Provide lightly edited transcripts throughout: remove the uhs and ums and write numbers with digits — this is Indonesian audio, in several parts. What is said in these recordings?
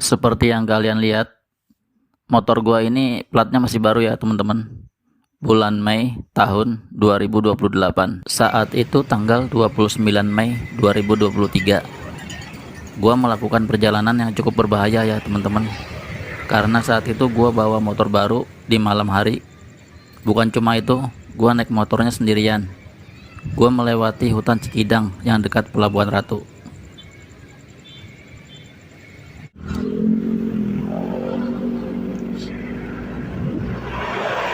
Seperti yang kalian lihat, motor gua ini platnya masih baru ya teman-teman. Bulan Mei tahun 2028. Saat itu tanggal 29 Mei 2023. Gua melakukan perjalanan yang cukup berbahaya ya teman-teman. Karena saat itu gua bawa motor baru di malam hari. Bukan cuma itu, gua naik motornya sendirian. Gua melewati hutan Cikidang yang dekat Pelabuhan Ratu.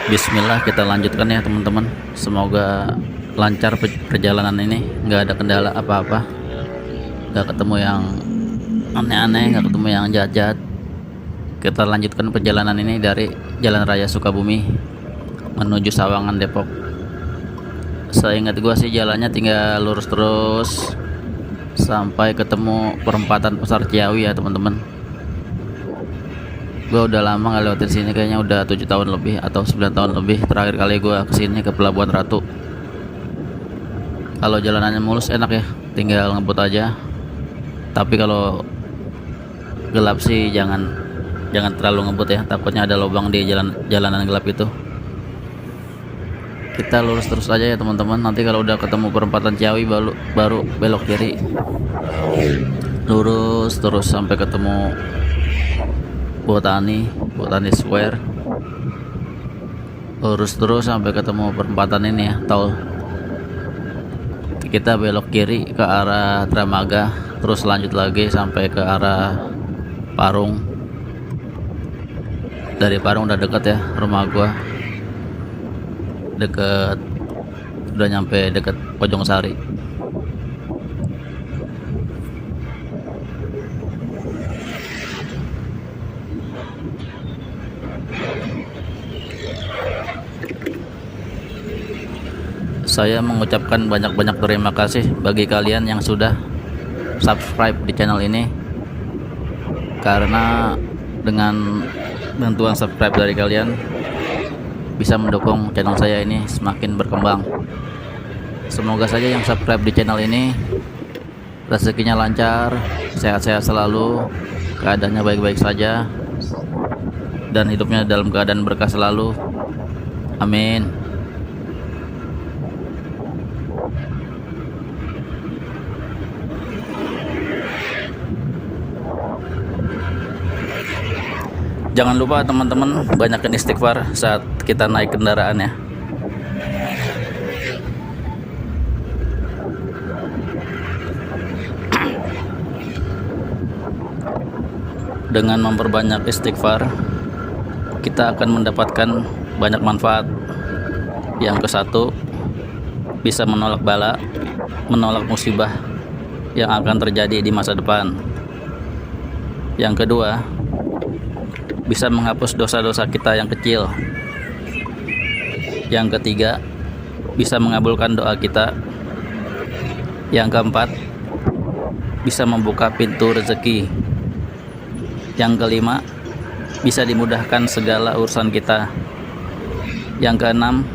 Bismillah, kita lanjutkan ya teman-teman. Semoga lancar perjalanan ini, nggak ada kendala apa-apa, nggak ketemu yang aneh-aneh, nggak ketemu yang jahat-jahat. Kita lanjutkan perjalanan ini dari Jalan Raya Sukabumi menuju Sawangan, Depok. Seingat gua sih jalannya tinggal lurus terus sampai ketemu perempatan Pasar Ciawi ya teman-teman. Gue udah lama gak lewatin sini, kayaknya udah 7 tahun lebih atau 9 tahun lebih terakhir kali gue kesini ke Pelabuhan Ratu. Kalau jalanannya mulus enak ya, tinggal ngebut aja. Tapi kalau gelap sih jangan terlalu ngebut ya, takutnya ada lubang di jalanan gelap itu. Kita lurus terus aja ya teman-teman. Nanti kalau udah ketemu perempatan Ciawi baru belok kiri. Lurus terus sampai ketemu Botani Square. Lurus terus sampai ketemu perempatan ini ya, tol. Kita belok kiri ke arah Dramaga, terus lanjut lagi sampai ke arah Parung. Dari Parung udah deket ya rumah gua, deket, udah nyampe deket Pojong Sari. Saya mengucapkan banyak-banyak terima kasih bagi kalian yang sudah subscribe di channel ini, karena dengan bantuan subscribe dari kalian bisa mendukung channel saya ini semakin berkembang. Semoga saja yang subscribe di channel ini rezekinya lancar, sehat-sehat selalu, keadaannya baik-baik saja, dan hidupnya dalam keadaan berkah selalu. Amin. Jangan lupa teman-teman banyakin istighfar saat kita naik kendaraan ya. Dengan memperbanyak istighfar, kita akan mendapatkan banyak manfaat. Yang ke-1, bisa menolak bala, menolak musibah yang akan terjadi di masa depan. Yang kedua, bisa menghapus dosa-dosa kita yang kecil. Yang ketiga, bisa mengabulkan doa kita. Yang keempat, bisa membuka pintu rezeki. Yang kelima, bisa dimudahkan segala urusan kita. Yang keenam,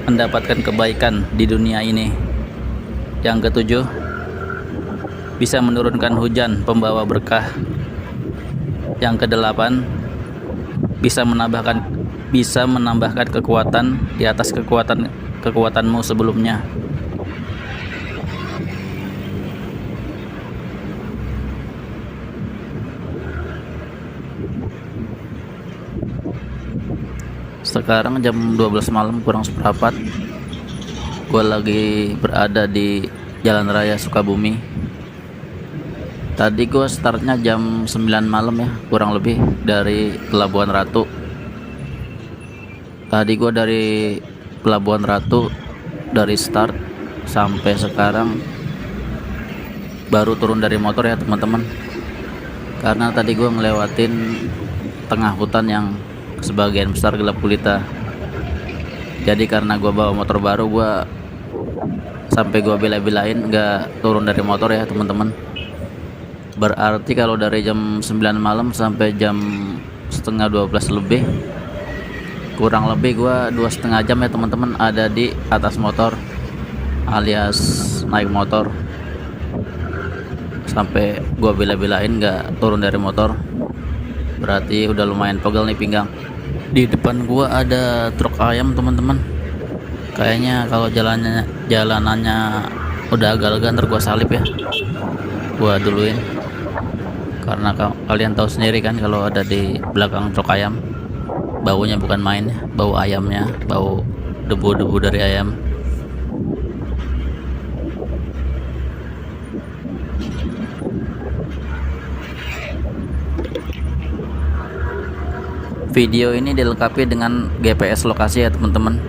mendapatkan kebaikan di dunia ini. Yang ketujuh, bisa menurunkan hujan pembawa berkah. Yang kedelapan, bisa menambahkan kekuatan di atas kekuatanmu sebelumnya. Sekarang jam 12 malam kurang seperempat. Gue lagi berada di Jalan Raya Sukabumi. Tadi gue startnya jam 9 malam ya, kurang lebih, dari Pelabuhan Ratu. Tadi gue dari Pelabuhan Ratu, dari start sampai sekarang baru turun dari motor ya teman-teman. Karena tadi gue ngelewatin tengah hutan yang sebagian besar gelap gulita. Jadi karena gue bawa motor baru, gue sampai gue bela-belain nggak turun dari motor ya teman-teman. Berarti kalau dari jam 9 malam sampai jam setengah 12 lebih, kurang lebih gua 2,5 jam ya teman-teman ada di atas motor alias naik motor. sampai gua bela-belain nggak turun dari motor. Berarti udah lumayan pegel nih pinggang. Di depan gua ada truk ayam teman-teman. Kayaknya kalau jalanannya udah agak lega ntar gua salip ya. Gua duluin. Karena kalian tahu sendiri kan kalau ada di belakang truk ayam, baunya bukan main, bau ayamnya, bau debu-debu dari ayam. Video ini dilengkapi dengan GPS lokasi ya teman-teman.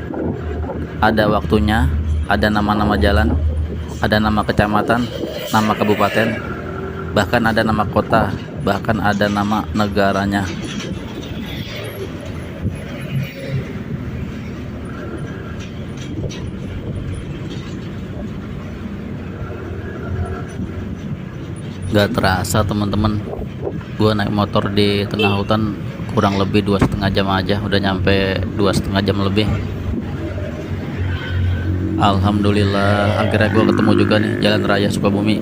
Ada waktunya, ada nama-nama jalan, ada nama kecamatan, nama kabupaten, bahkan ada nama kota, bahkan ada nama negaranya. Gak terasa teman-teman, gua naik motor di tengah hutan kurang lebih 2,5 jam aja, udah nyampe 2,5 jam lebih. Alhamdulillah akhirnya gua ketemu juga nih Jalan Raya Sukabumi.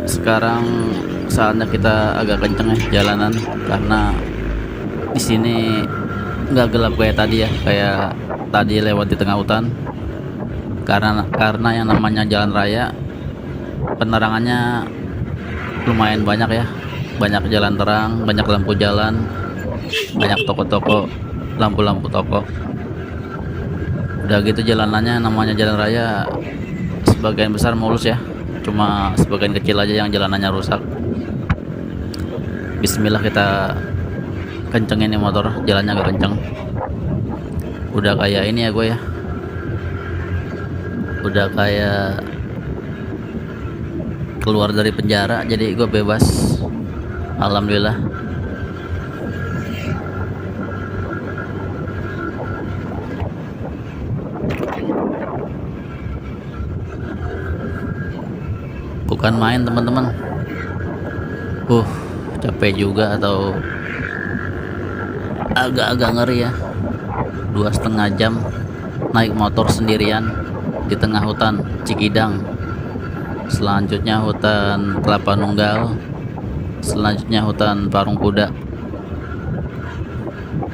Sekarang saatnya kita agak kenceng ya jalanan, karena di sini nggak gelap kayak tadi ya, kayak tadi lewat di tengah hutan. Karena yang namanya jalan raya penerangannya lumayan banyak ya, banyak jalan terang, banyak lampu jalan, banyak toko-toko, lampu-lampu toko. Udah gitu jalanannya namanya jalan raya sebagian besar mulus ya, cuma sebagian kecil aja yang jalanannya rusak. Bismillah kita kencengin nih motor, jalannya agak kenceng. Udah kayak ini ya gue ya, udah kayak keluar dari penjara, jadi gue bebas. Alhamdulillah. Bukan main teman-teman. Capek juga, atau agak-agak ngeri ya. 2,5 jam naik motor sendirian di tengah hutan Cikidang. Selanjutnya hutan Kelapa Nunggal, selanjutnya hutan Parung Kuda.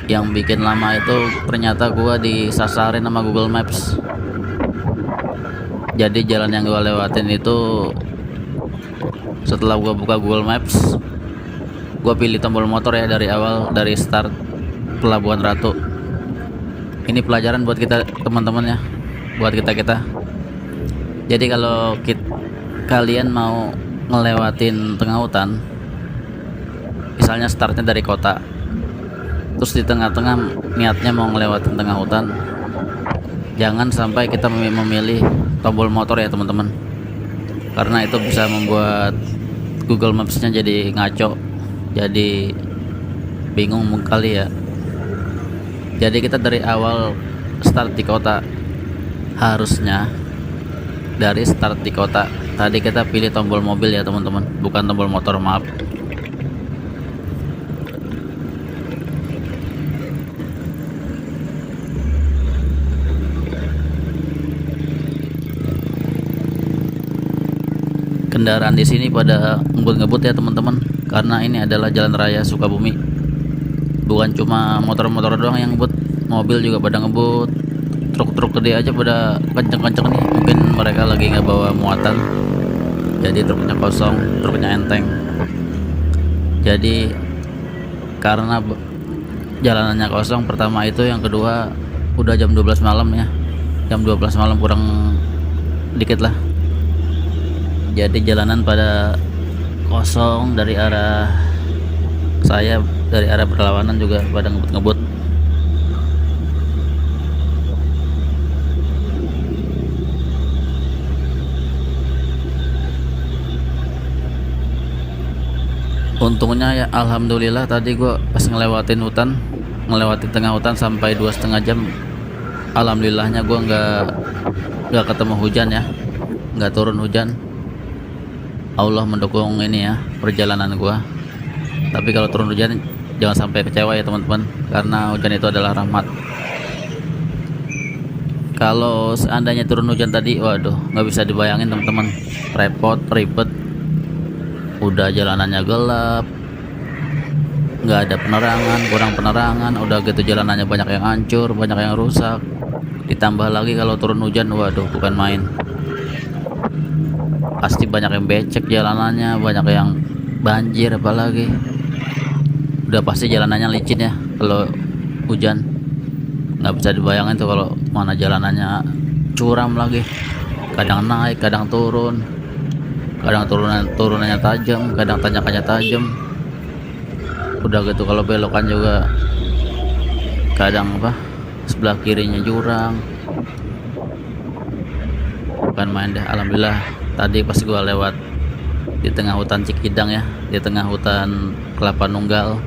Yang bikin lama itu ternyata gua disasarin sama Google Maps. Jadi jalan yang gua lewatin itu, setelah gua buka Google Maps, gua pilih tombol motor ya dari awal, dari start Pelabuhan Ratu. Ini pelajaran buat kita teman-teman ya, buat kita. Jadi kalau kalian mau ngelewatin tengah hutan, misalnya startnya dari kota, terus di tengah-tengah niatnya mau ngelewatin tengah hutan, jangan sampai kita memilih tombol motor ya teman-teman, karena itu bisa membuat Google Maps-nya jadi ngaco, jadi bingung kali ya. Jadi kita dari awal start di kota, harusnya dari start di kota tadi kita pilih tombol mobil ya teman-teman, bukan tombol motor, maaf. Kendaraan di sini pada ngebut-ngebut ya teman-teman, karena ini adalah Jalan Raya Sukabumi. Bukan cuma motor-motor doang yang ngebut, mobil juga pada ngebut. Truk-truk gede aja pada kenceng-kenceng nih, mungkin mereka lagi nggak bawa muatan, jadi truknya kosong, truknya enteng. Jadi karena jalanannya kosong, pertama itu, yang kedua udah jam 12 malam ya, jam 12 malam kurang dikit lah. Jadi jalanan pada kosong, dari arah saya, dari arah berlawanan juga pada ngebut-ngebut. Untungnya ya alhamdulillah tadi gua pas ngelewatin tengah hutan sampai 2,5 jam, alhamdulillahnya gua nggak ketemu hujan ya, nggak turun hujan. Allah mendukung ini ya perjalanan gua. Tapi kalau turun hujan jangan sampai kecewa ya teman-teman, karena hujan itu adalah rahmat. Kalau seandainya turun hujan tadi, waduh, nggak bisa dibayangin teman-teman, repot, ribet. udah jalanannya gelap, nggak ada penerangan, kurang penerangan, udah gitu jalanannya banyak yang hancur, banyak yang rusak, ditambah lagi kalau turun hujan, waduh bukan main. Pasti banyak yang becek jalanannya, banyak yang banjir, apalagi udah pasti jalanannya licin ya kalau hujan. Nggak bisa dibayangin tuh kalau mana jalanannya curam lagi, kadang naik kadang turun, kadang turunannya tajam, kadang tanjakannya tajam. Udah gitu kalau belokan juga kadang sebelah kirinya jurang, bukan main deh. Alhamdulillah tadi pas gua lewat di tengah hutan Cikidang ya, di tengah hutan Kelapa Nunggal,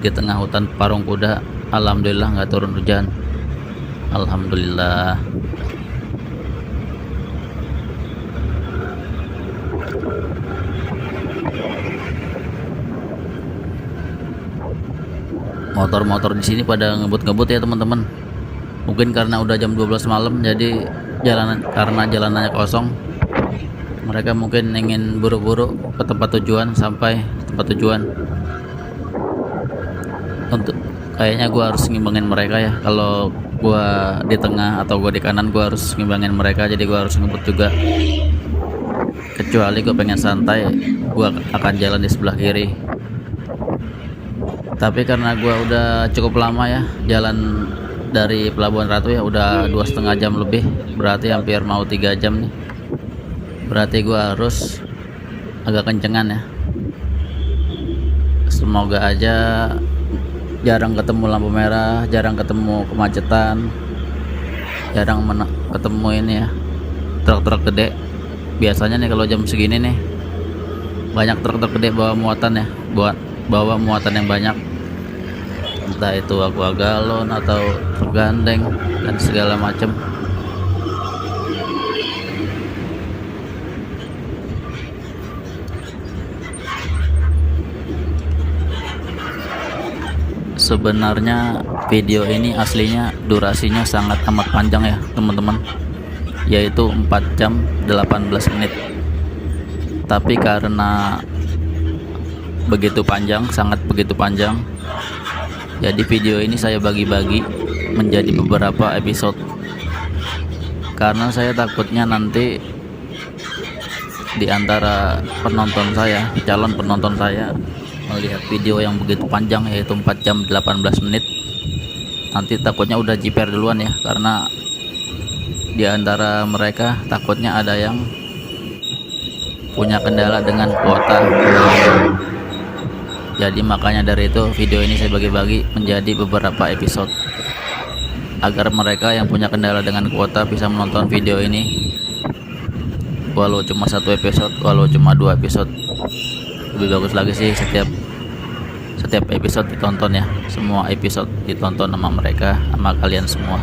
di tengah hutan Parung Kuda, alhamdulillah nggak turun hujan, alhamdulillah. Motor-motor di sini pada ngebut-ngebut ya teman-teman. Mungkin karena udah jam 12 malam, jadi karena jalanannya kosong, mereka mungkin ingin buru-buru ke tempat tujuan, sampai tempat tujuan. Untuk kayaknya gua harus ngimbangin mereka ya. Kalau gua di tengah atau gua di kanan, gua harus ngimbangin mereka, jadi gua harus ngebut juga. Kecuali gua pengen santai, gua akan jalan di sebelah kiri. Tapi karena gua udah cukup lama ya jalan dari Pelabuhan Ratu ya, udah 2,5 jam lebih, berarti hampir mau 3 jam nih. Berarti gua harus agak kencengan ya. Semoga aja jarang ketemu lampu merah, jarang ketemu kemacetan, jarang ketemu ini ya truk-truk gede. Biasanya nih kalau jam segini nih banyak truk-truk gede bawa muatan ya, bawa muatan yang banyak, entah itu aqua galon atau truk gandeng dan segala macam. Sebenarnya video ini aslinya durasinya sangat amat panjang ya teman-teman, yaitu 4 jam 18 menit. Tapi karena begitu panjang, sangat begitu panjang, jadi video ini saya bagi-bagi menjadi beberapa episode, karena saya takutnya nanti di antara penonton saya, calon penonton saya, melihat video yang begitu panjang yaitu 4 jam 18 menit, nanti takutnya udah jiper duluan ya, karena di antara mereka takutnya ada yang punya kendala dengan kuota. Jadi makanya dari itu video ini saya bagi-bagi menjadi beberapa episode, agar mereka yang punya kendala dengan kuota bisa menonton video ini, walau cuma 1 episode, walau cuma 2 episode. Lebih bagus lagi sih setiap episode ditonton ya, semua episode ditonton sama mereka, sama kalian semua.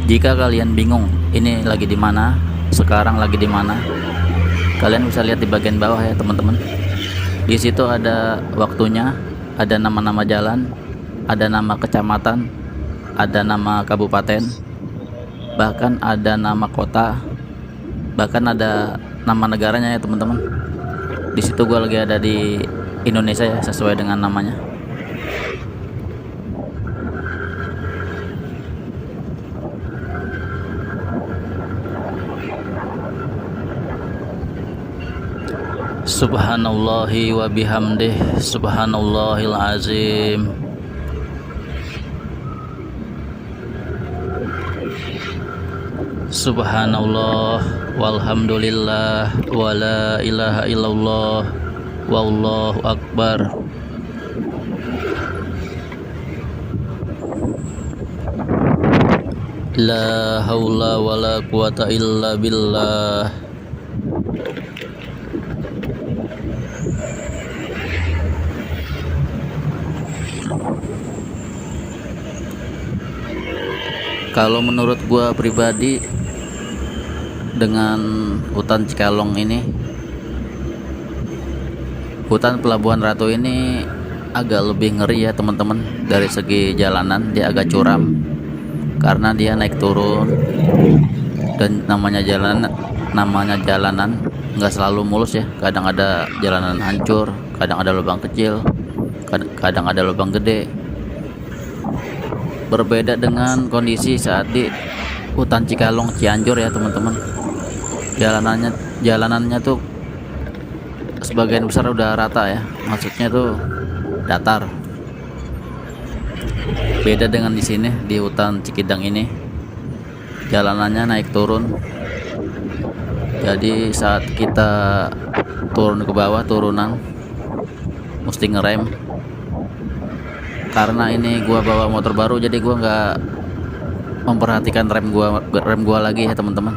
Jika kalian bingung ini lagi di mana, sekarang lagi di mana, kalian bisa lihat di bagian bawah ya teman-teman. Di situ ada waktunya, ada nama-nama jalan, ada nama kecamatan, ada nama kabupaten, bahkan ada nama kota, bahkan ada nama negaranya ya teman-teman. Di situ gue lagi ada di Indonesia ya, sesuai dengan namanya. Subhanallahi wa bihamdih, subhanallahil azim. Subhanallah walhamdulillah wa la ilaha illallah wallahu akbar. La haula wa la quwata illa billah. Kalau menurut gua pribadi, dengan hutan Cikalong ini, hutan Pelabuhan Ratu ini agak lebih ngeri ya teman-teman. Dari segi jalanan dia agak curam karena dia naik turun, dan namanya jalanan nggak selalu mulus ya. Kadang ada jalanan hancur, kadang ada lubang kecil, kadang ada lubang gede. Berbeda dengan kondisi saat di hutan Cikalong Cianjur ya teman-teman. Jalanannya tuh sebagian besar udah rata ya, maksudnya tuh datar. Beda dengan di sini di hutan Cikidang ini, jalanannya naik turun. Jadi saat kita turun ke bawah, turunan mesti ngerem. Karena ini gua bawa motor baru, jadi gua nggak memperhatikan rem gua lagi ya teman-teman.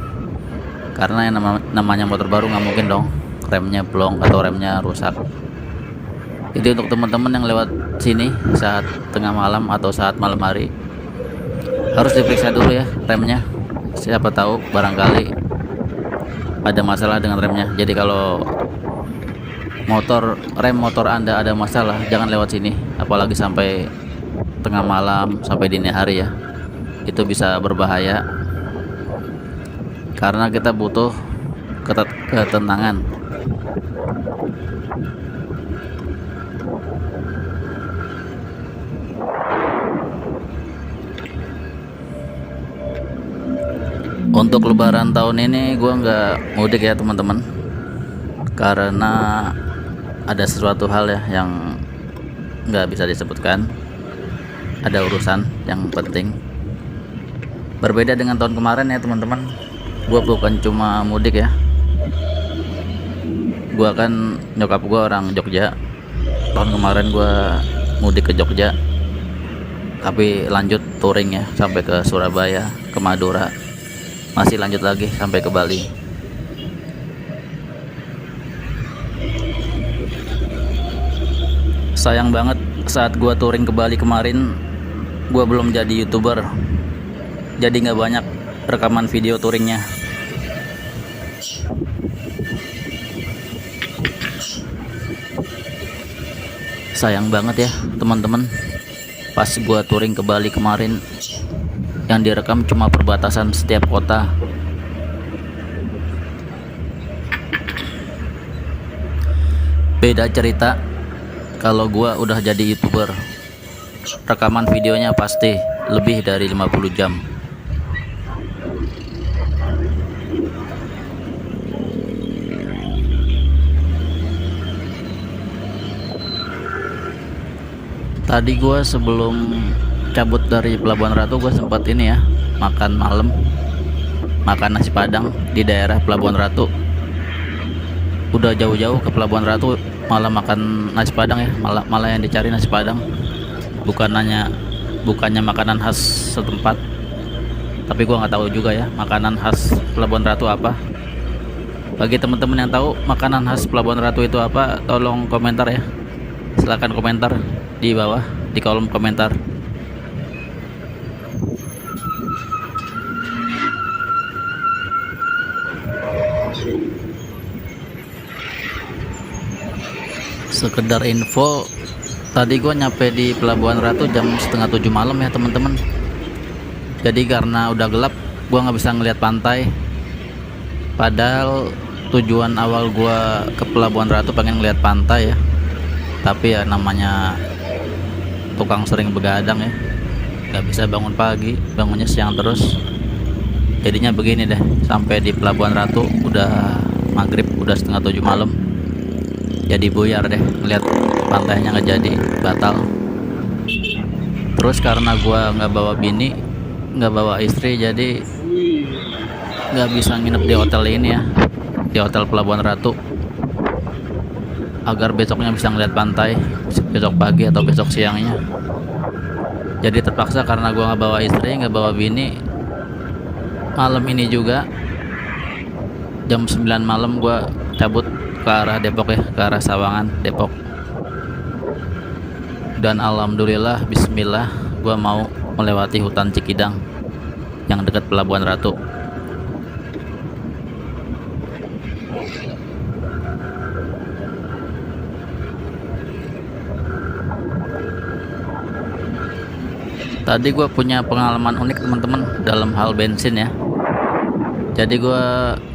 Karena yang namanya motor baru nggak mungkin dong remnya blong atau remnya rusak. Jadi untuk teman-teman yang lewat sini saat tengah malam atau saat malam hari, harus diperiksa dulu ya remnya. Siapa tahu barangkali ada masalah dengan remnya. Jadi kalau rem motor Anda ada masalah, jangan lewat sini, apalagi sampai tengah malam, sampai dini hari ya. Itu bisa berbahaya karena kita butuh ketenangan. Untuk lebaran tahun ini gue nggak mudik ya teman-teman, karena ada sesuatu hal ya yang nggak bisa disebutkan. Ada urusan yang penting. Berbeda dengan tahun kemarin ya teman-teman, gue bukan cuma mudik ya. Gue kan nyokap gue orang Jogja. Tahun kemarin gue mudik ke Jogja, tapi lanjut touring ya sampai ke Surabaya, ke Madura, masih lanjut lagi sampai ke Bali. Sayang banget saat gua touring ke Bali kemarin, gua belum jadi YouTuber, jadi nggak banyak rekaman video touringnya. Sayang banget ya teman-teman, pas gua touring ke Bali kemarin, yang direkam cuma perbatasan setiap kota. Beda cerita kalau gua udah jadi YouTuber. Rekaman videonya pasti lebih dari 50 jam. Tadi gua sebelum cabut dari Pelabuhan Ratu, gue sempat ini ya, makan malam, makan nasi Padang di daerah Pelabuhan Ratu. Udah jauh-jauh ke Pelabuhan Ratu malah makan nasi Padang ya, malah yang dicari nasi Padang, bukannya makanan khas setempat. Tapi gue nggak tahu juga ya makanan khas Pelabuhan Ratu apa. Bagi teman-teman yang tahu makanan khas Pelabuhan Ratu itu apa, tolong komentar ya. Silahkan komentar di bawah di kolom komentar. Sekedar info, tadi gue nyampe di Pelabuhan Ratu jam 6:30 malam ya teman-teman. Jadi karena udah gelap, gue nggak bisa ngeliat pantai. Padahal tujuan awal gue ke Pelabuhan Ratu pengen ngeliat pantai ya. Tapi ya namanya tukang sering begadang ya, nggak bisa bangun pagi, bangunnya siang terus. Jadinya begini deh, sampai di Pelabuhan Ratu udah maghrib, udah 6:30 malam. Jadi buyar deh, ngeliat pantainya nggak jadi, batal. Terus karena gua nggak bawa bini, nggak bawa istri, jadi nggak bisa nginep di hotel ini ya, di hotel Pelabuhan Ratu, agar besoknya bisa ngeliat pantai besok pagi atau besok siangnya. Jadi terpaksa karena gua nggak bawa istri, nggak bawa bini, malam ini juga jam 9 malam gua cabut ke arah Depok ya, ke arah Sawangan, Depok. Dan alhamdulillah, bismillah, gua mau melewati hutan Cikidang yang dekat Pelabuhan Ratu. Tadi gue punya pengalaman unik teman-teman dalam hal bensin ya. Jadi gue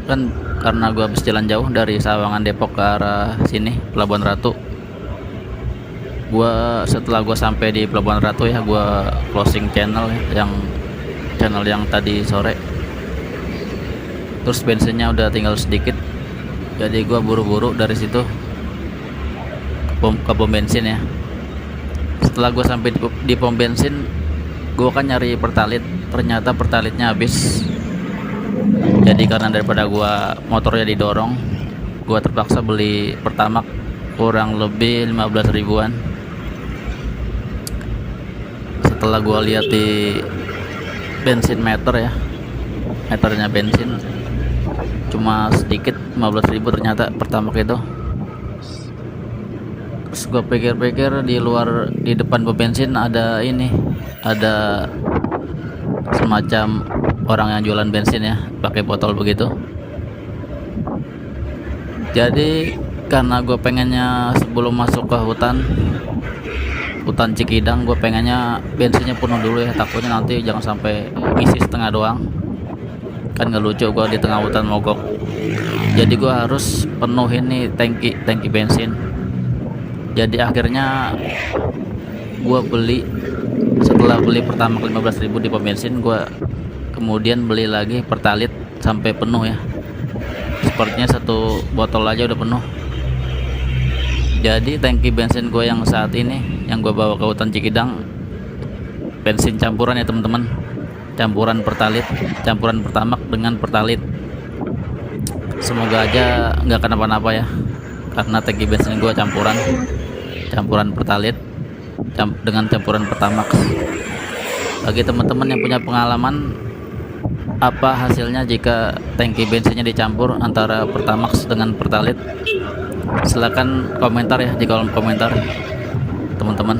kan karena gue habis jalan jauh dari Sawangan Depok ke arah sini Pelabuhan Ratu. Setelah gue sampai di Pelabuhan Ratu ya, gue closing channel ya, channel yang tadi sore. Terus bensinnya udah tinggal sedikit. Jadi gue buru-buru dari situ ke pom bensin ya. Setelah gue sampai di pom bensin, gue kan nyari pertalit. Ternyata pertalitnya habis. Jadi karena daripada motornya didorong, gue terpaksa beli Pertamax kurang lebih 15 ribuan. Setelah gue lihat di bensin meter ya, meternya bensin cuma sedikit, 15 ribu ternyata Pertamax itu. Terus gue pikir-pikir di depan pom bensin ada semacam orang yang jualan bensin ya, pakai botol begitu. Jadi karena gue pengennya sebelum masuk ke hutan Cikidang, gue pengennya bensinnya penuh dulu ya, takutnya nanti jangan sampai ngisi setengah doang, kan gak lucu gue di tengah hutan mogok. Jadi gue harus penuhin nih tangki bensin. Jadi akhirnya gue setelah beli pertama 15 ribu di pom bensin, gue kemudian beli lagi pertalit sampai penuh ya. Sepertinya satu botol aja udah penuh. Jadi tangki bensin gue yang saat ini yang gue bawa ke hutan Cikidang, bensin campuran ya teman-teman, campuran Pertamax dengan pertalit. Semoga aja nggak kenapa-napa ya, karena tangki bensin gue campuran pertalit dengan campuran Pertamax. Bagi teman-teman yang punya pengalaman, apa hasilnya jika tangki bensinnya dicampur antara Pertamax dengan pertalit? Silakan komentar ya di kolom komentar teman-teman.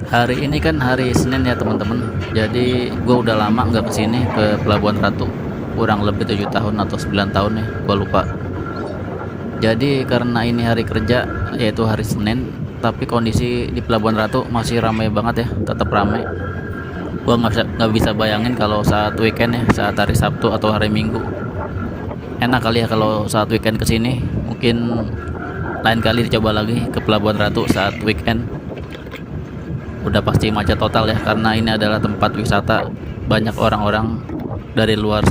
Hari ini kan hari Senin ya teman-teman. Jadi gue udah lama nggak kesini ke Pelabuhan Ratu, kurang lebih 7 tahun atau 9 tahun ya, gue lupa. Jadi karena ini hari kerja, yaitu hari Senin, tapi kondisi di Pelabuhan Ratu masih ramai banget ya, tetap ramai. Gue nggak bisa bayangin kalau saat weekend ya, saat hari Sabtu atau hari Minggu. Enak kali ya kalau saat weekend kesini. Mungkin lain kali dicoba lagi ke Pelabuhan Ratu saat weekend. Udah pasti macet total ya, karena ini adalah tempat wisata. Banyak orang-orang dari luar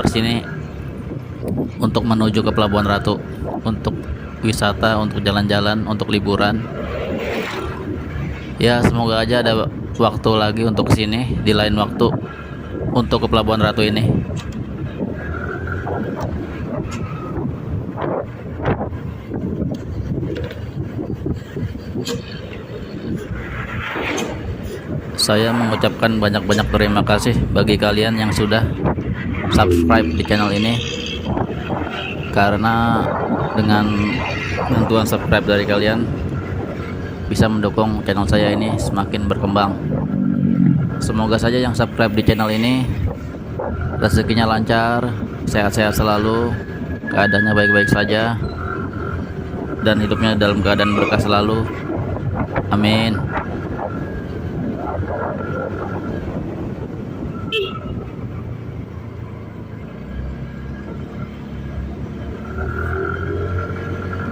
sini untuk menuju ke Pelabuhan Ratu, untuk wisata, untuk jalan-jalan, untuk liburan ya. Semoga aja ada waktu lagi untuk kesini di lain waktu untuk ke Pelabuhan Ratu ini. Saya mengucapkan banyak-banyak terima kasih bagi kalian yang sudah subscribe di channel ini, karena dengan bantuan subscribe dari kalian bisa mendukung channel saya ini semakin berkembang. Semoga saja yang subscribe di channel ini rezekinya lancar, sehat-sehat selalu, keadaannya baik-baik saja, dan hidupnya dalam keadaan berkah selalu. Amin.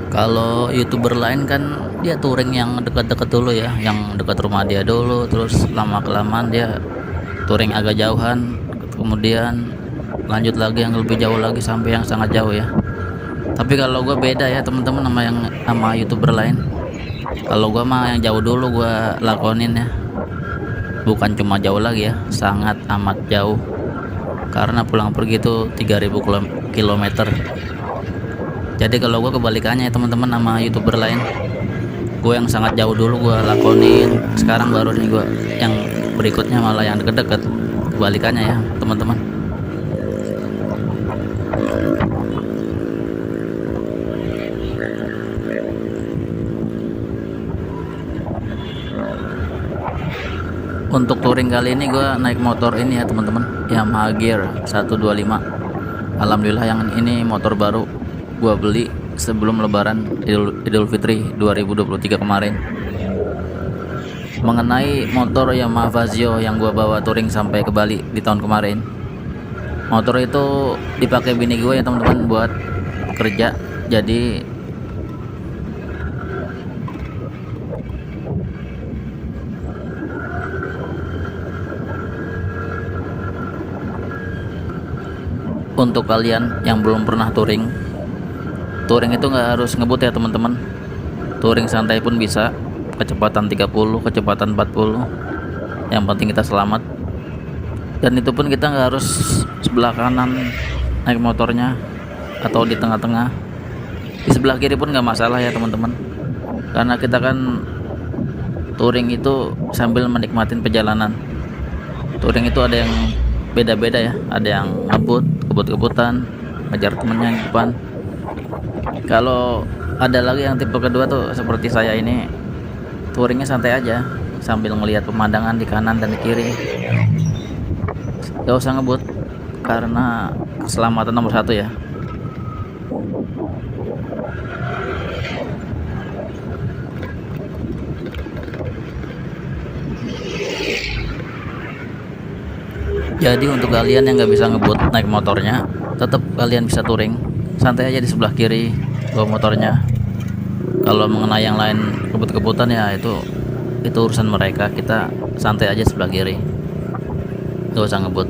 Kalau YouTuber lain kan dia touring yang dekat-dekat dulu ya, yang dekat rumah dia dulu, terus lama-kelamaan dia touring agak jauhan, kemudian lanjut lagi yang lebih jauh lagi sampai yang sangat jauh ya. Tapi kalau gue beda ya teman-teman sama YouTuber lain. Kalau gue mah yang jauh dulu gue lakonin ya, bukan cuma jauh lagi ya, sangat amat jauh, karena pulang pergi itu 3000 km. Jadi kalau gue kebalikannya ya teman-teman sama YouTuber lain, gue yang sangat jauh dulu gue lakonin, sekarang baru nih gue yang berikutnya malah yang deket-deket. Kebalikannya ya teman-teman. Untuk touring kali ini gue naik motor ini ya teman-teman, Yamaha Gear 125 Alhamdulillah yang ini motor baru gua beli sebelum lebaran Idul Fitri 2023 kemarin. Mengenai motor Yamaha Fazio yang gua bawa touring sampai ke Bali di tahun kemarin, motor itu dipakai bini gue ya teman-teman buat kerja. Jadi untuk kalian yang belum pernah touring itu nggak harus ngebut ya teman-teman. Touring santai pun bisa, kecepatan 30, kecepatan 40, yang penting kita selamat. Dan itu pun kita nggak harus sebelah kanan naik motornya atau di tengah-tengah, di sebelah kiri pun nggak masalah ya teman-teman, karena kita kan touring itu sambil menikmatin perjalanan. Touring itu ada yang beda-beda ya, ada yang kebut-kebutan ngejar temennya di depan. Kalau ada lagi yang tipe kedua tuh seperti saya ini, touringnya santai aja sambil melihat pemandangan di kanan dan di kiri, gak usah ngebut karena keselamatan nomor satu ya. Jadi untuk kalian yang nggak bisa ngebut naik motornya, tetap kalian bisa touring santai aja di sebelah kiri bawa motornya. Kalau mengenai yang lain kebut-kebutan ya itu urusan mereka, kita santai aja sebelah kiri, nggak usah ngebut.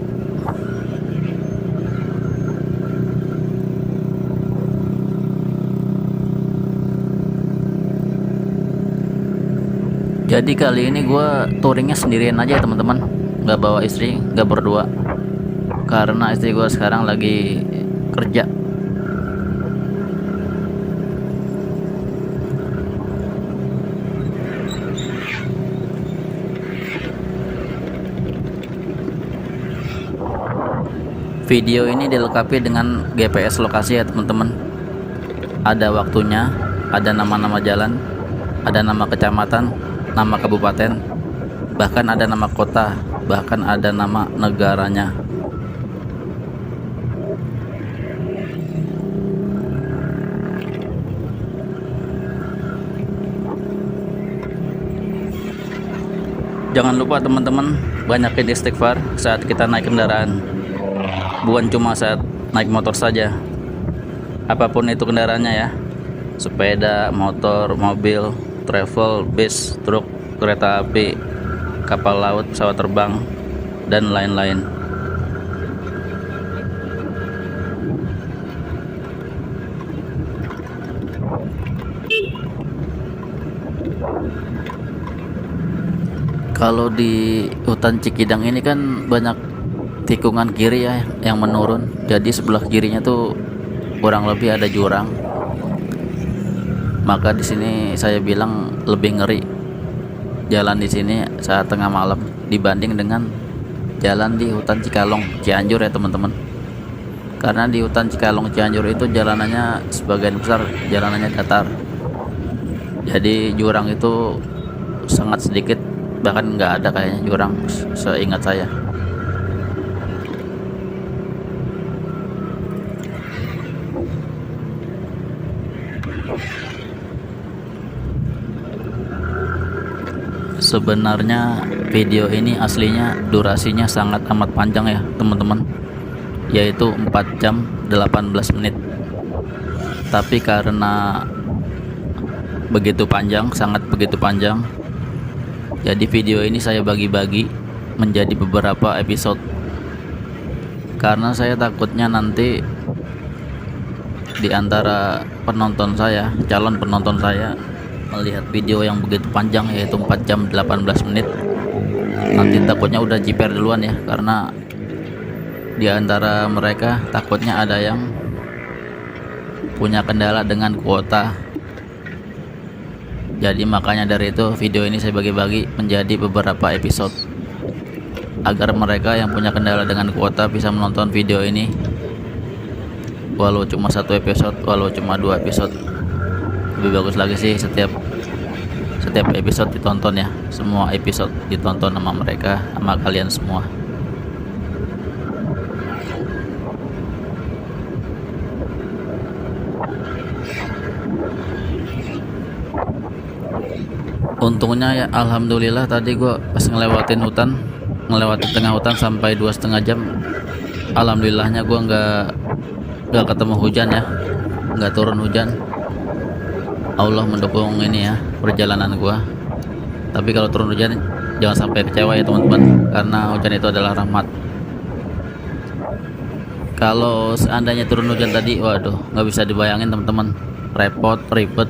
Jadi kali ini gue touringnya sendirian aja ya teman-teman, nggak bawa istri, nggak berdua, karena istri gue sekarang lagi kerja. Video ini dilengkapi dengan GPS lokasi ya teman-teman. Ada waktunya, ada nama-nama jalan, ada nama kecamatan, nama kabupaten, bahkan ada nama kota, bahkan ada nama negaranya. Jangan lupa teman-teman, banyakin istighfar saat kita naik kendaraan. Bukan cuma saat naik motor saja, apapun itu kendaraannya ya, sepeda, motor, mobil, travel, bis, truk, kereta api, kapal laut, pesawat terbang, dan lain-lain. Kalau di hutan Cikidang ini kan banyak tikungan kiri ya yang menurun, jadi sebelah kirinya tuh kurang lebih ada jurang. Maka di sini saya bilang lebih ngeri jalan di sini saat tengah malam dibanding dengan jalan di hutan Cikalong Cianjur ya teman-teman. Karena di hutan Cikalong Cianjur itu jalanannya sebagian besar jalanannya datar, jadi jurang itu sangat sedikit, bahkan nggak ada kayaknya jurang seingat saya. Sebenarnya video ini aslinya durasinya sangat amat panjang ya teman-teman, yaitu 4 jam 18 menit. Tapi karena begitu panjang, sangat begitu panjang, jadi video ini saya bagi-bagi menjadi beberapa episode. Karena saya takutnya nanti di antara penonton saya, calon penonton saya, melihat video yang begitu panjang yaitu 4 jam 18 menit, nanti takutnya udah jiper duluan ya, karena di antara mereka takutnya ada yang punya kendala dengan kuota. Jadi makanya dari itu video ini saya bagi-bagi menjadi beberapa episode agar mereka yang punya kendala dengan kuota bisa menonton video ini, walau cuma 1 episode, walau cuma 2 episode. Lebih bagus lagi sih setiap episode ditonton ya, semua episode ditonton sama mereka, sama kalian semua. Untungnya ya alhamdulillah tadi gua pas ngelewatin tengah hutan sampai 2,5 jam, alhamdulillahnya gua nggak ketemu hujan ya, nggak turun hujan. Allah mendukung ini ya perjalanan gua. Tapi kalau turun hujan jangan sampai kecewa ya teman-teman, karena hujan itu adalah rahmat. Kalau seandainya turun hujan tadi, waduh, nggak bisa dibayangin teman-teman, repot ribet,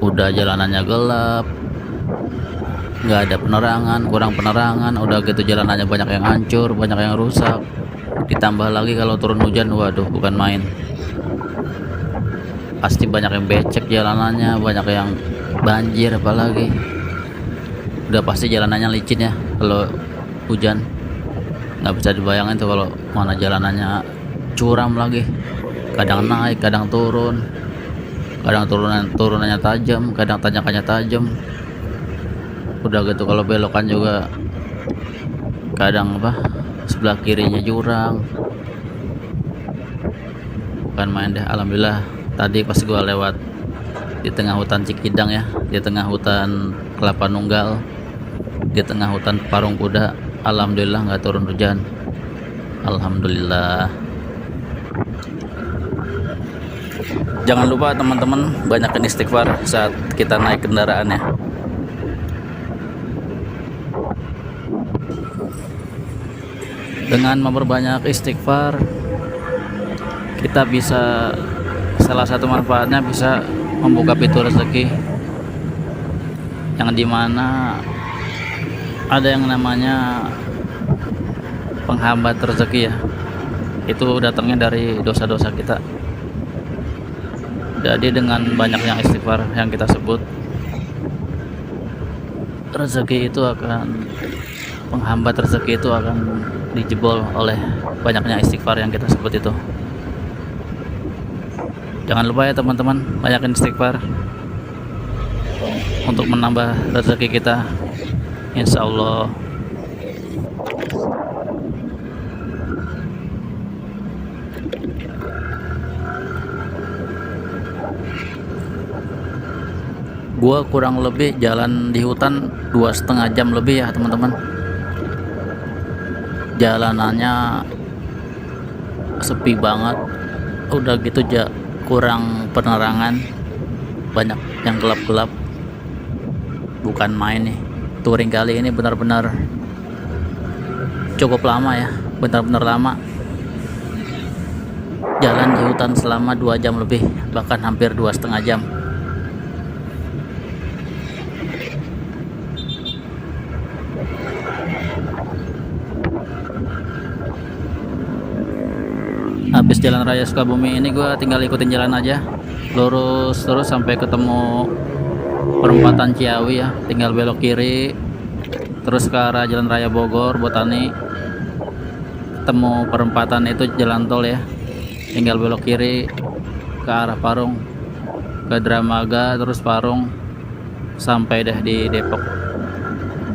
udah jalanannya gelap, nggak ada penerangan, kurang penerangan, udah gitu jalanannya banyak yang hancur, banyak yang rusak, ditambah lagi kalau turun hujan, waduh, bukan main. Pasti banyak yang becek jalanannya, banyak yang banjir, apalagi udah pasti jalanannya licin ya kalau hujan. Nggak bisa dibayangin tuh kalau mana jalanannya curam lagi, kadang naik kadang turun, kadang turunannya tajam, kadang tanjakannya tajam. Udah gitu kalau belokan juga kadang sebelah kirinya jurang, bukan main deh. Alhamdulillah tadi pas gua lewat di tengah hutan Cikidang ya, di tengah hutan Kelapa Nunggal, di tengah hutan Parung Kuda, alhamdulillah nggak turun hujan, alhamdulillah. Jangan lupa teman-teman banyakin istighfar saat kita naik kendaraan ya. Dengan memperbanyak istighfar, kita bisa, salah satu manfaatnya bisa membuka pintu rezeki, yang dimana ada yang namanya penghambat rezeki ya. Itu datangnya dari dosa-dosa kita. Jadi dengan banyaknya istighfar yang kita sebut, rezeki itu akan, penghambat rezeki itu akan dijebol oleh banyaknya istighfar yang kita sebut itu. Jangan lupa ya teman-teman, banyakin istighfar untuk menambah rezeki kita, insya Allah. Gua kurang lebih jalan di hutan 2,5 jam lebih ya teman-teman. Jalanannya sepi banget, udah gitu kurang penerangan, banyak yang gelap-gelap, bukan main nih. Touring kali ini benar-benar cukup lama ya, benar-benar lama. Jalan di hutan selama 2 jam lebih, bahkan hampir 2,5 jam. Habis jalan raya Sukabumi ini gue tinggal ikutin jalan aja, lurus terus sampai ketemu perempatan Ciawi ya, tinggal belok kiri terus ke arah jalan raya Bogor Botani, ketemu perempatan itu jalan tol ya, tinggal belok kiri ke arah Parung, ke Dramaga terus Parung, sampai deh di Depok.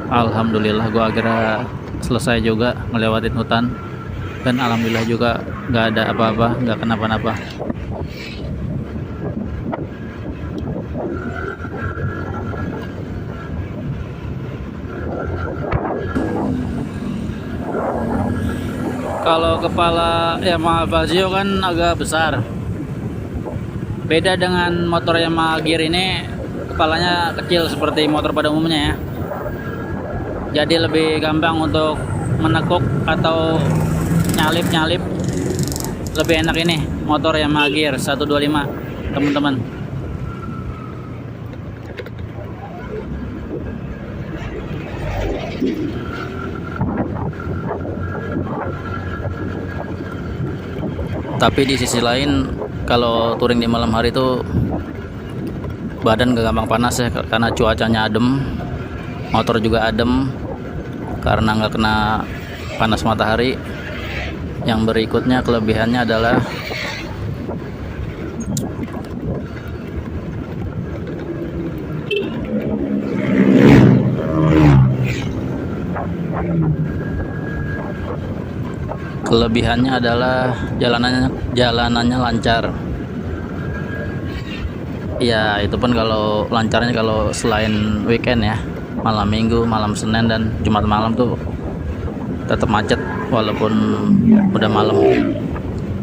Alhamdulillah gue akhirnya selesai juga ngelewatin hutan, dan alhamdulillah juga nggak ada apa-apa, nggak kenapa-napa. Kalau kepala Yamaha Fazio kan agak besar, beda dengan motor Yamaha Gear ini, kepalanya kecil seperti motor pada umumnya ya. Jadi lebih gampang untuk menekuk atau nyalip, lebih enak ini motor Yamaha Gear 125 teman-teman. Tapi di sisi lain, kalau touring di malam hari itu badan gak gampang panas ya, karena cuacanya adem, motor juga adem karena nggak kena panas matahari. Yang berikutnya kelebihannya adalah jalanannya lancar. Ya itu pun kalau lancarnya kalau selain weekend ya, malam minggu, malam Senin dan Jumat malam tuh tetap macet walaupun udah malam.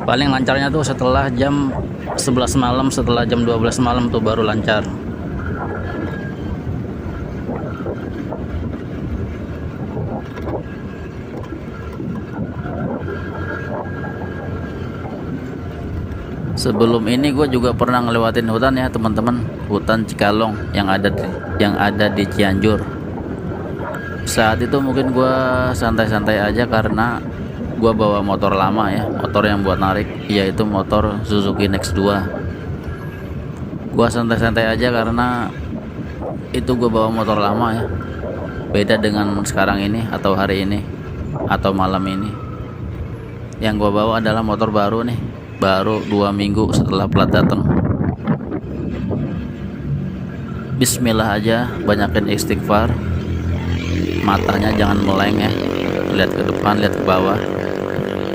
Paling lancarnya tuh setelah jam 11 malam, setelah jam 12 malam tuh baru lancar. Sebelum ini gue juga pernah ngelewatin hutan ya teman-teman, hutan Cikalong yang ada di Cianjur. Saat itu mungkin gue santai-santai aja karena gue bawa motor lama ya, motor yang buat narik, yaitu motor Suzuki Next 2. Gue santai-santai aja karena itu gue bawa motor lama ya, beda dengan sekarang ini atau hari ini atau malam ini. Yang gue bawa adalah motor baru nih, baru 2 minggu setelah plat datang. Bismillah aja, banyakin istighfar, matanya jangan meleng ya, lihat ke depan, lihat ke bawah,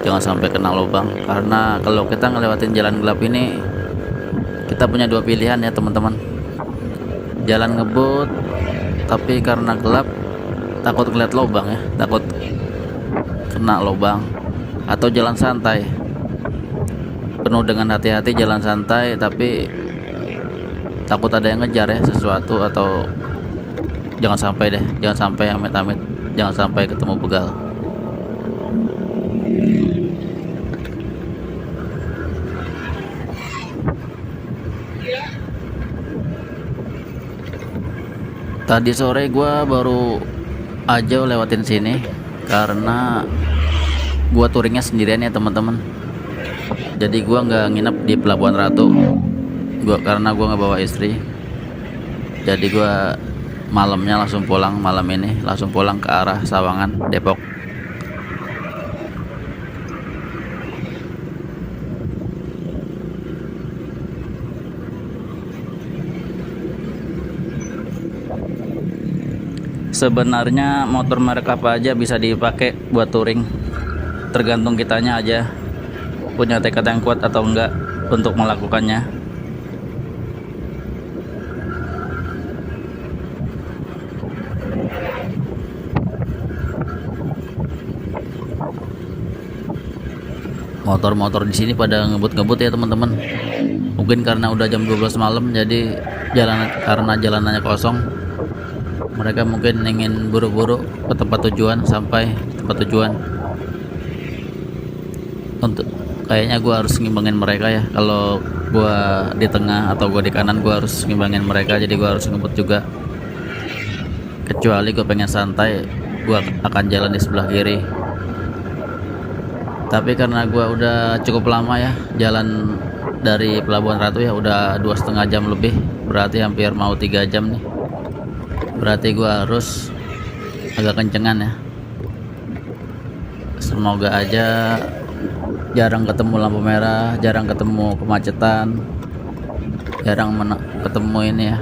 jangan sampai kena lubang. Karena kalau kita ngelewatin jalan gelap ini, kita punya dua pilihan ya teman-teman. Jalan ngebut tapi karena gelap takut ngeliat lubang ya, takut kena lubang, atau jalan santai penuh dengan hati-hati, jalan santai tapi takut ada yang ngejar ya sesuatu, atau jangan sampai amit-amit, jangan sampai ketemu begal. Tadi sore gue baru aja lewatin sini karena gue touringnya sendirian ya teman-teman. Jadi gue nggak nginep di Pelabuhan Ratu, karena gue nggak bawa istri. Jadi gue malamnya langsung pulang, malam ini langsung pulang ke arah Sawangan, Depok. Sebenarnya motor merek apa aja bisa dipakai buat touring, tergantung kitanya aja punya tekad yang kuat atau enggak untuk melakukannya. Motor-motor di sini pada ngebut-ngebut ya teman-teman. Mungkin karena udah jam 12 malam, jadi karena jalanannya kosong, mereka mungkin ingin buru-buru ke tempat tujuan, sampai tempat tujuan. Untuk kayaknya gue harus ngimbangin mereka ya, kalau gue di tengah atau gue di kanan, gue harus ngimbangin mereka, jadi gue harus ngebut juga. Kecuali gue pengen santai, gue akan jalan di sebelah kiri. Tapi karena gue udah cukup lama ya jalan dari Pelabuhan Ratu ya, udah 2,5 jam lebih, berarti hampir mau 3 jam nih. Berarti gue harus agak kencengan ya. Semoga aja jarang ketemu lampu merah, jarang ketemu kemacetan, jarang ketemu ini ya,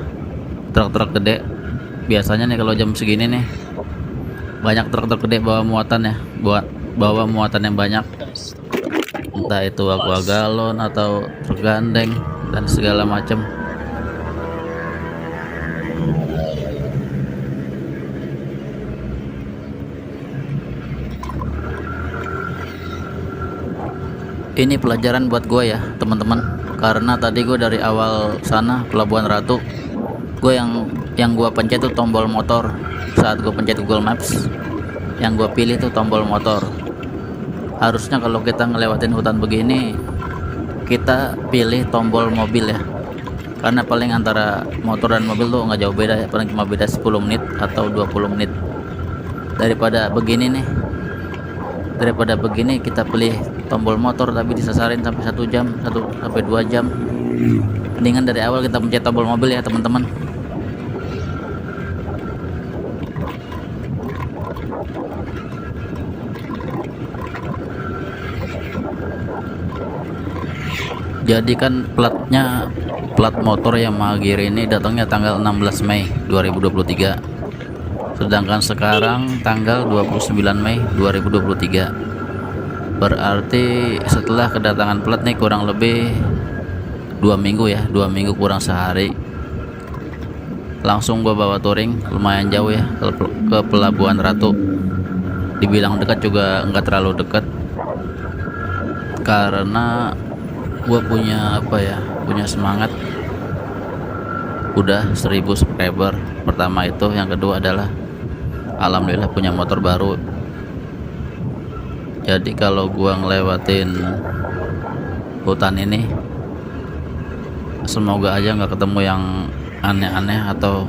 truk-truk gede. Biasanya nih kalau jam segini nih banyak truk-truk gede bawa muatan ya, bawa muatan yang banyak, entah itu aqua galon atau truk gandeng dan segala macam. Ini pelajaran buat gue ya teman-teman, karena tadi gue dari awal sana Pelabuhan Ratu, gue yang gue pencet tuh tombol motor. Saat gue pencet Google Maps, yang gue pilih tuh tombol motor. Harusnya kalau kita ngelewatin hutan begini, kita pilih tombol mobil ya, karena paling antara motor dan mobil tuh nggak jauh beda ya, paling cuma beda 10 menit atau 20 menit. Daripada begini kita pilih tombol motor tapi disasarin sampai 1 jam, 1 sampai 2 jam. Mendingan dari awal kita pencet tombol mobil ya teman-teman. Jadi kan plat motor Yamaha Gear ini datangnya tanggal 16 Mei 2023. Sedangkan sekarang tanggal 29 Mei 2023. Berarti setelah kedatangan plat nih kurang lebih 2 minggu ya, 2 minggu kurang sehari. Langsung gue bawa touring, lumayan jauh ya, ke Pelabuhan Ratu. Dibilang dekat juga nggak terlalu dekat, karena gue punya punya semangat. Udah 1000 subscriber pertama itu, yang kedua adalah alhamdulillah punya motor baru. Jadi kalau gue ngelewatin hutan ini, semoga aja nggak ketemu yang aneh-aneh atau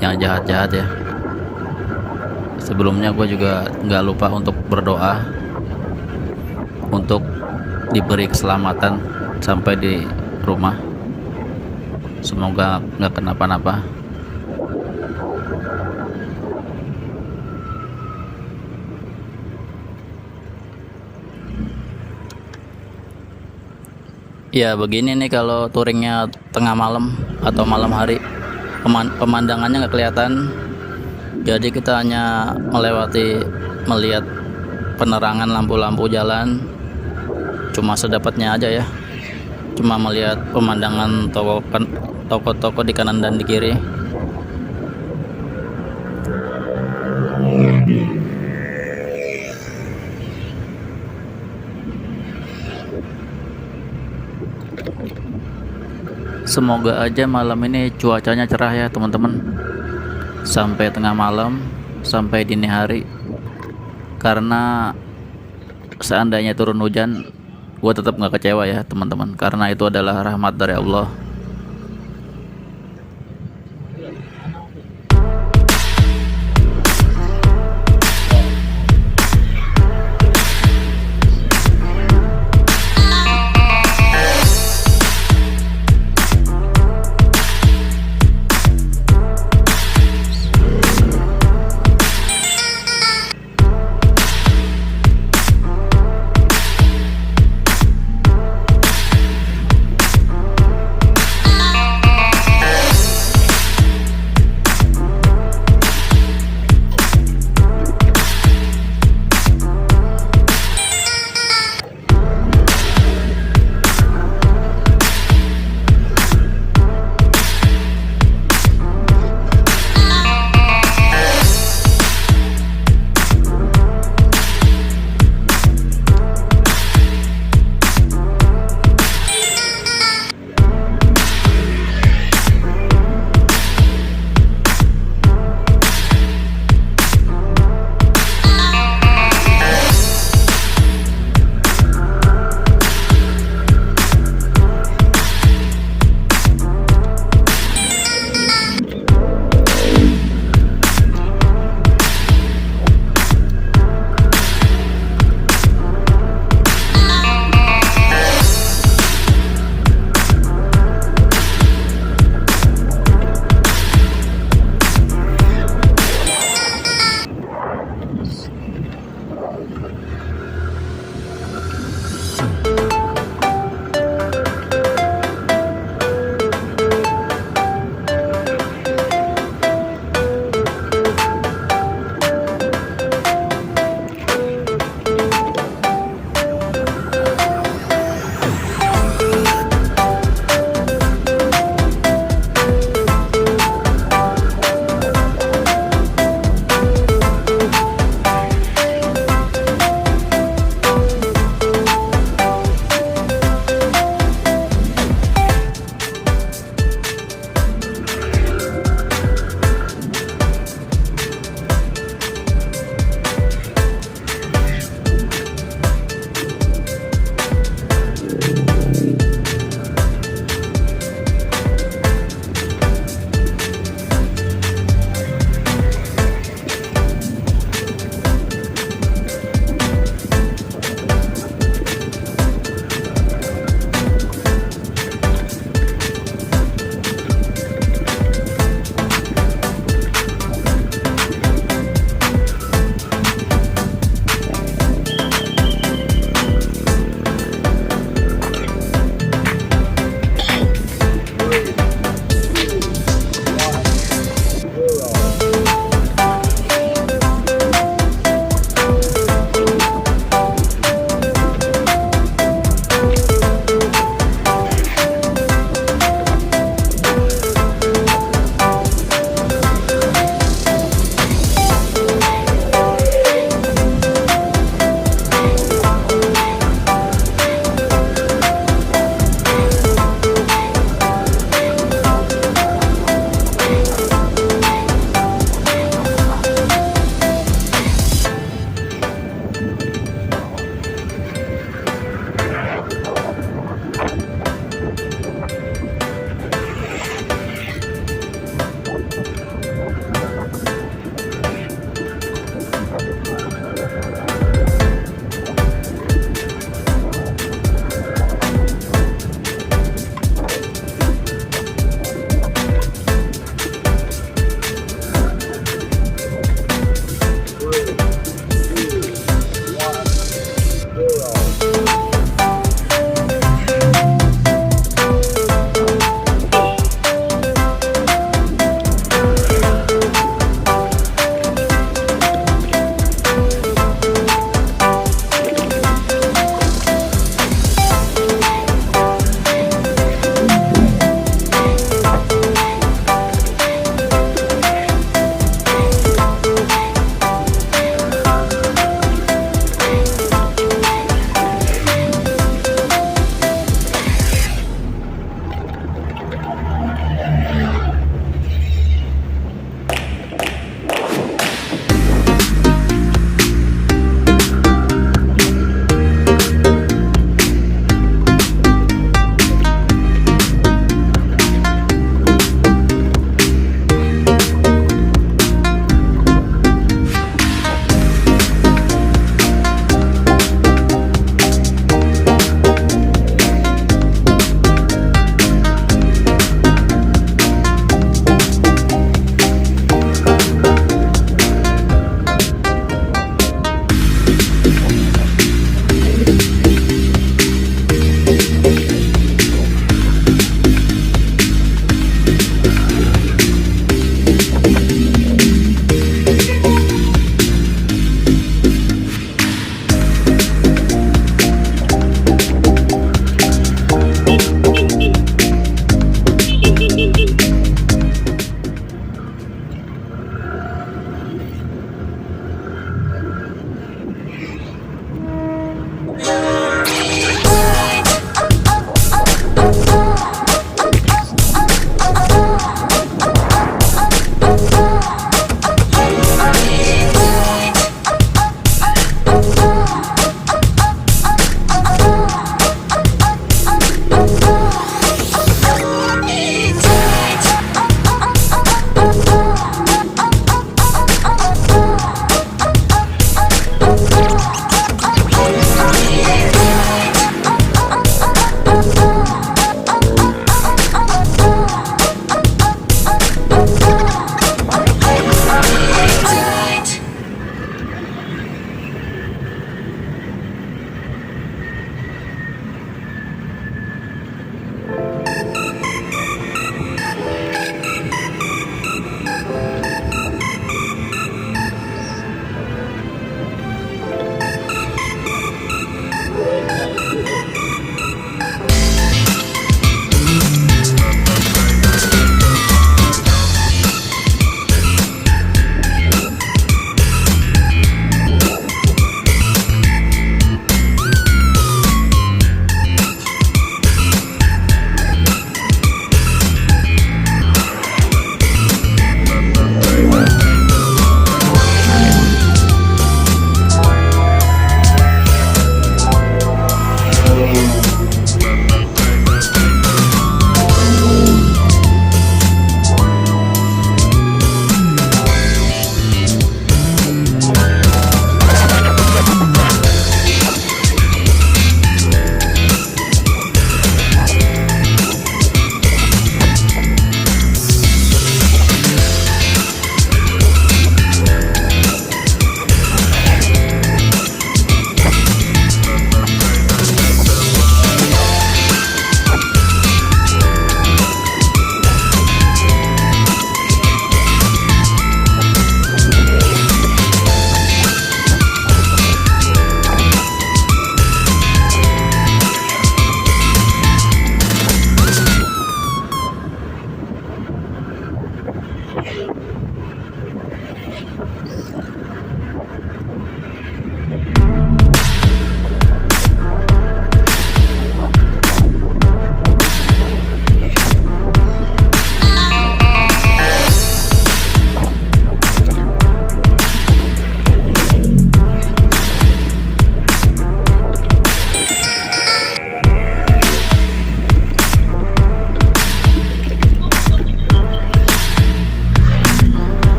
yang jahat-jahat ya. Sebelumnya gue juga nggak lupa untuk berdoa untuk diberi keselamatan sampai di rumah, semoga nggak kenapa-napa. Ya begini nih kalau touringnya tengah malam atau malam hari, pemandangannya nggak kelihatan. Jadi kita hanya melihat penerangan lampu-lampu jalan, cuma sedapatnya aja ya. Cuma melihat pemandangan toko-toko di kanan dan di kiri. Semoga aja malam ini cuacanya cerah ya teman-teman, sampai tengah malam, sampai dini hari. Karena seandainya turun hujan, gue tetap nggak kecewa ya teman-teman, karena itu adalah rahmat dari Allah.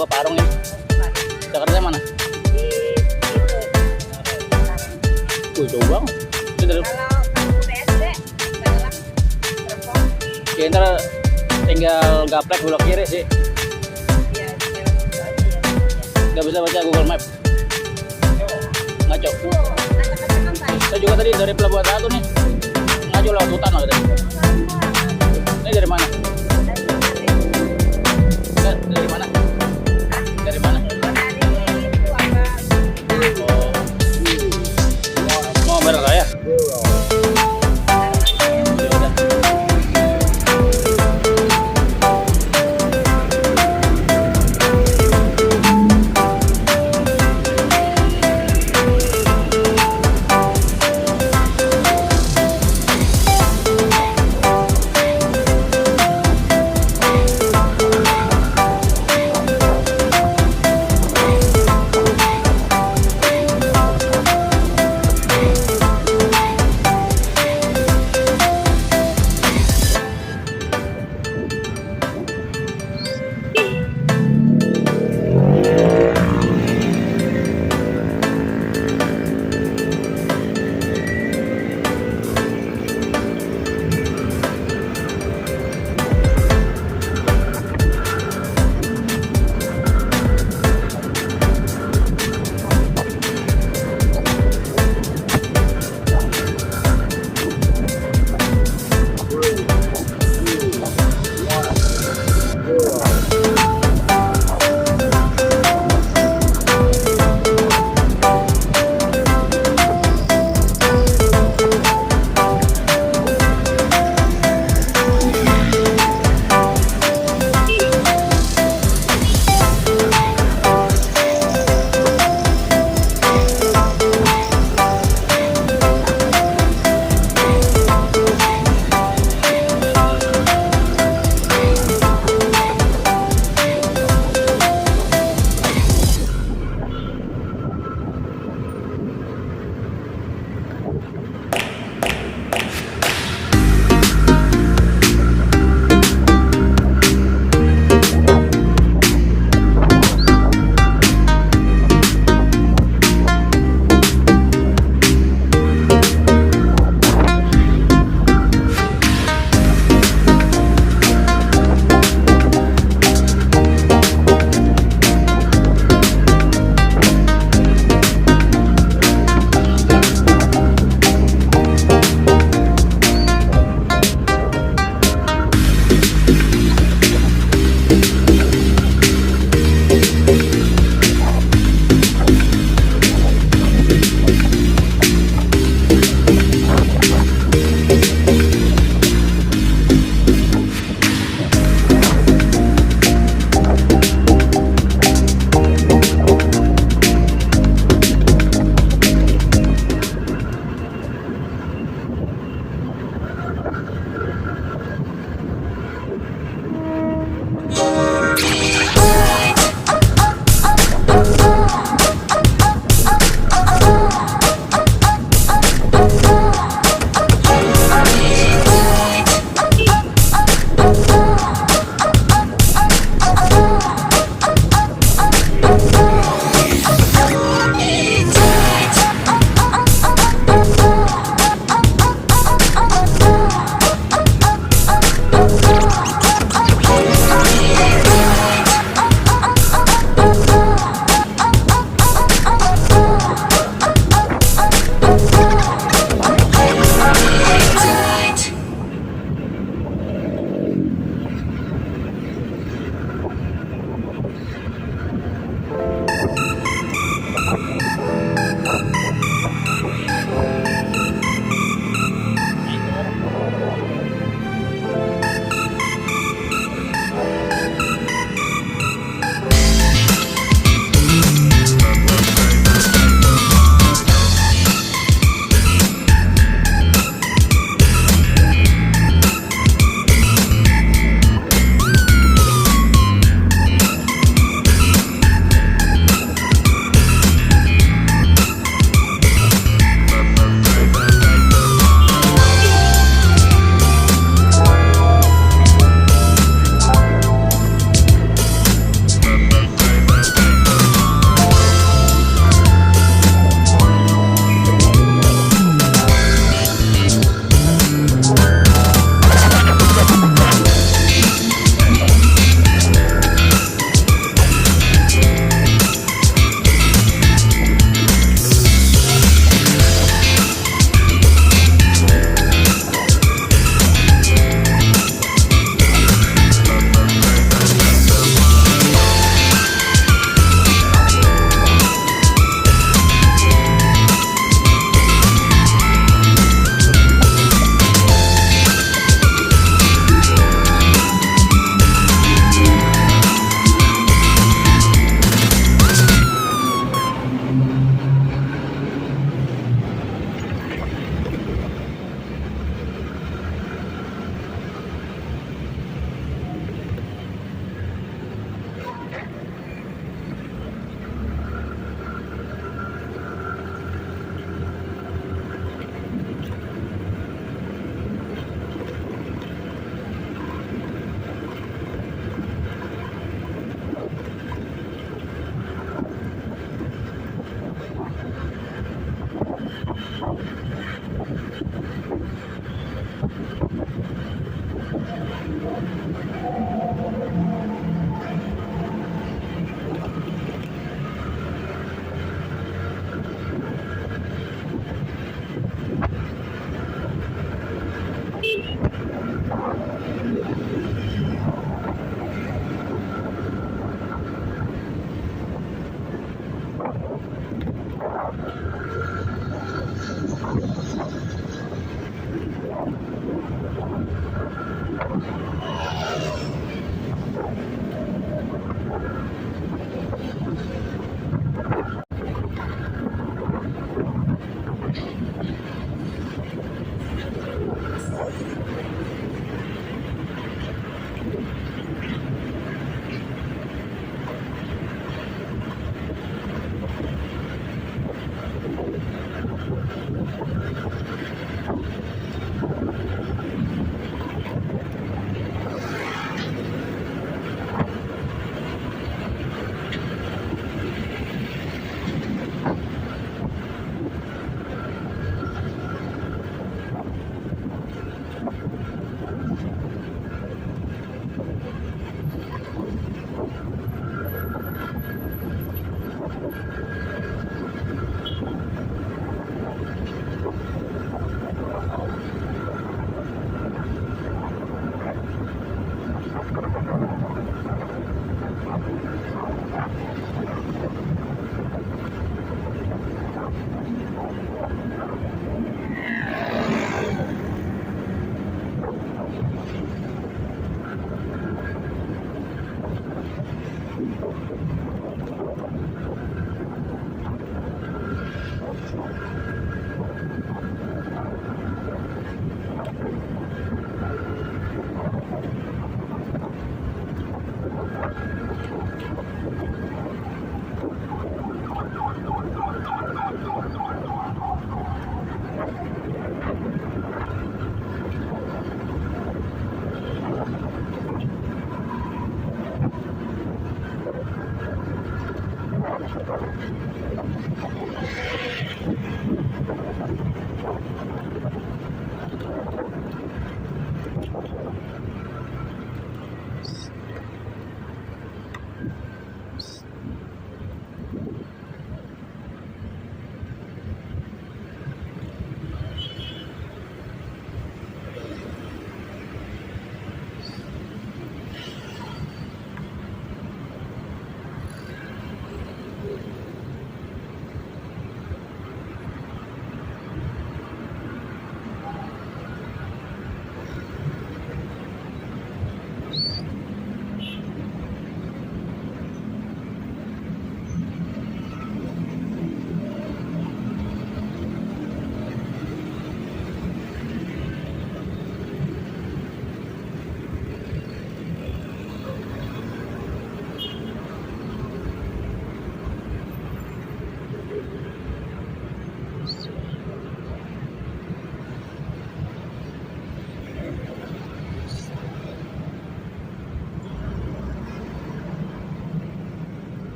ke Parung ya. Jakarta mana? Jauh banget. Itu dari ya, ntar tinggal gaplek belok kiri sih. Nggak bisa baca Google Map. Ngaco. Saya juga tadi dari Pelabuhan Ratu nih. Ngaco lewat hutan lah tadi. Ini dari mana? Dari mana? Dari mana? Oh, mau Barat Raya?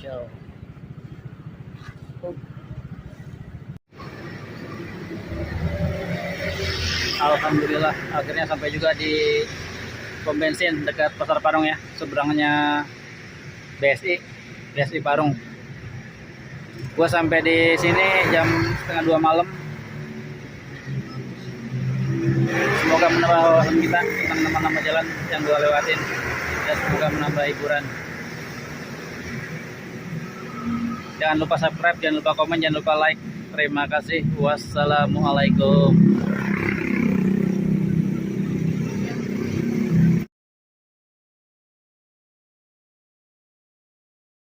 Kacau. Alhamdulillah akhirnya sampai juga di pom bensin dekat Pasar Parung ya, seberangnya BSI Parung. Gua sampai di sini jam setengah 2 malam. Semoga menambah wawasan kita tentang nama-nama jalan yang gua lewatin dan semoga menambah hiburan. Jangan lupa subscribe, jangan lupa komen, jangan lupa like. Terima kasih. Wassalamualaikum.